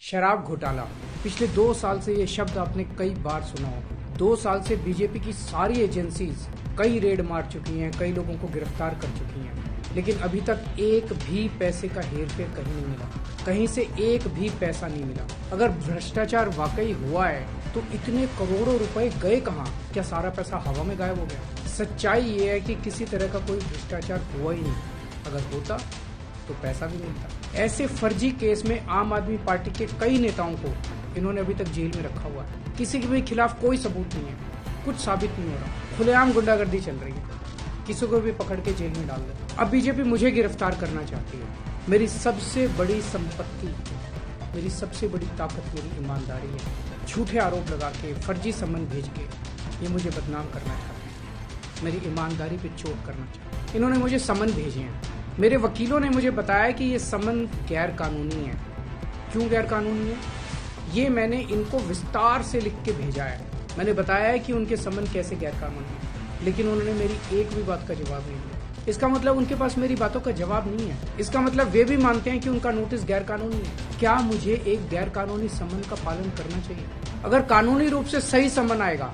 शराब घोटाला। पिछले 2 साल से ये शब्द आपने कई बार सुना होगा। 2 साल से बीजेपी की सारी एजेंसीज कई रेड मार चुकी हैं, कई लोगों को गिरफ्तार कर चुकी हैं, लेकिन अभी तक एक भी पैसे का हेरफेर कहीं नहीं मिला, कहीं से एक भी पैसा नहीं मिला। अगर भ्रष्टाचार वाकई हुआ है तो इतने करोड़ों रुपए गए कहाँ? क्या सारा पैसा हवा में गायब हो गया? सच्चाई ये है कि किसी तरह का कोई भ्रष्टाचार हुआ ही नहीं। अगर होता तो पैसा भी मिलता। ऐसे फर्जी केस में आम आदमी पार्टी के कई नेताओं को इन्होंने अभी तक जेल में रखा हुआ है। किसी के भी खिलाफ कोई सबूत नहीं है, कुछ साबित नहीं हो रहा, खुलेआम गुंडागर्दी चल रही है, किसी को भी पकड़ के जेल में डाल दे। अब बीजेपी मुझे गिरफ्तार करना चाहती है। मेरी सबसे बड़ी संपत्ति, मेरी सबसे बड़ी ताकत मेरी ईमानदारी है। झूठे आरोप लगा के, फर्जी सम्मन भेज के ये मुझे बदनाम करना चाहते हैं, मेरी ईमानदारी पे चोट करना चाहते हैं। इन्होंने मुझे सम्मन भेजे हैं। मेरे वकीलों ने मुझे बताया कि ये सम्मन गैर कानूनी है। क्यों गैर कानूनी है? ये मैंने इनको विस्तार से लिख के भेजा है। मैंने बताया है कि उनके सम्मन कैसे गैर कानूनी है, लेकिन उन्होंने मेरी एक भी बात का जवाब नहीं दिया। इसका मतलब उनके पास मेरी बातों का जवाब नहीं है। इसका मतलब वे भी मानते हैं कि उनका नोटिस गैर कानूनी है। क्या मुझे एक गैर कानूनी सम्मन का पालन करना चाहिए? अगर कानूनी रूप से सही सम्मन आएगा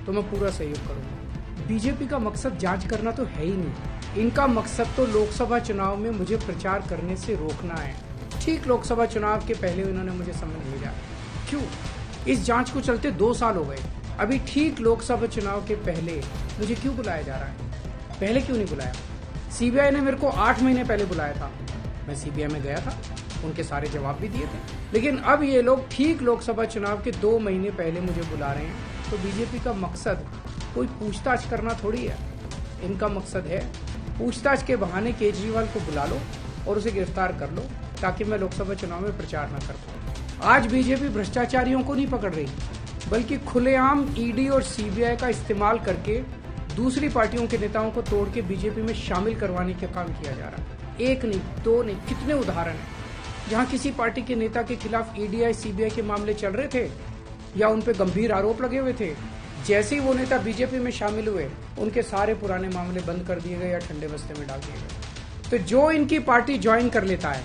तो मैं पूरा सहयोग करूंगा। बीजेपी का मकसद जांच करना तो है ही नहीं। इनका मकसद तो लोकसभा चुनाव में मुझे प्रचार करने से रोकना है। ठीक लोकसभा चुनाव के पहले इन्होंने मुझे सम्मन भेजा। क्यों? इस जांच को चलते 2 साल हो गए। अभी ठीक लोकसभा चुनाव के पहले मुझे क्यों बुलाया जा रहा है? पहले क्यों नहीं बुलाया? सीबीआई ने मेरे को 8 महीने पहले बुलाया था। मैं सीबीआई में गया था, उनके सारे जवाब भी दिए थे। लेकिन अब ये लोग ठीक लोकसभा चुनाव के 2 महीने पहले मुझे बुला रहे हैं। तो बीजेपी का मकसद कोई पूछताछ करना थोड़ी है। इनका मकसद है पूछताछ के बहाने केजरीवाल को बुला लो और उसे गिरफ्तार कर लो, ताकि मैं लोकसभा चुनाव में प्रचार न कर पाऊं। आज बीजेपी भ्रष्टाचारियों को नहीं पकड़ रही, बल्कि खुलेआम ईडी और सीबीआई का इस्तेमाल करके दूसरी पार्टियों के नेताओं को तोड़ के बीजेपी में शामिल करवाने का काम किया जा रहा है। 1 नहीं, 2 नहीं, कितने उदाहरण हैं जहां किसी पार्टी के नेता के खिलाफ ईडी सीबीआई के मामले चल रहे थे या उन पे गंभीर आरोप लगे हुए थे। जैसे ही वो नेता बीजेपी में शामिल हुए, उनके सारे पुराने मामले बंद कर दिए गए या ठंडे बस्ते में डाल दिए गए। तो जो इनकी पार्टी ज्वाइन कर लेता है,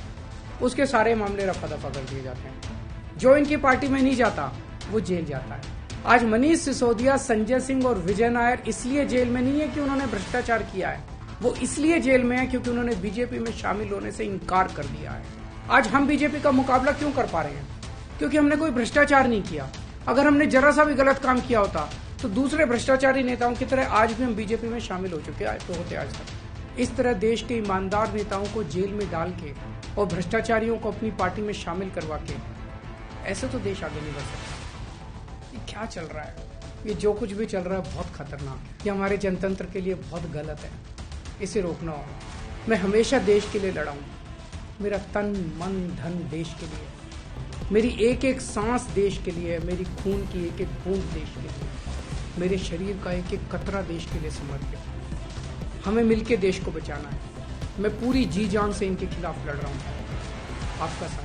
उसके सारे मामले रफा दफा कर दिए जाते हैं। जो इनकी पार्टी में नहीं जाता, वो जेल जाता है। आज मनीष सिसोदिया, संजय सिंह और विजय नायर इसलिए जेल में नहीं है कि उन्होंने भ्रष्टाचार किया है, वो इसलिए जेल में है क्योंकि उन्होंने बीजेपी में शामिल होने से इनकार कर दिया है। आज हम बीजेपी का मुकाबला क्यों कर पा रहे हैं? क्योंकि हमने कोई भ्रष्टाचार नहीं किया। अगर हमने जरा सा भी गलत काम किया होता तो दूसरे भ्रष्टाचारी नेताओं की तरह आज भी हम बीजेपी में शामिल हो चुके होते आज तक। इस तरह देश के ईमानदार नेताओं को जेल में डाल के और भ्रष्टाचारियों को अपनी पार्टी में शामिल करवा के ऐसे तो देश आगे नहीं बढ़ सकता। ये क्या चल रहा है? ये जो कुछ भी चल रहा है बहुत खतरनाक है। ये हमारे जनतंत्र के लिए बहुत गलत है। इसे रोकना होगा। मैं हमेशा देश के लिए लड़ा हूं। मेरा तन मन धन देश के लिए, मेरी एक एक सांस देश के लिए, मेरी खून की एक एक बूंद देश के लिए, मेरे शरीर का एक एक कतरा देश के लिए समर्पित। हमें मिलकर देश को बचाना है। मैं पूरी जी जान से इनके खिलाफ लड़ रहा हूँ। आपका साथ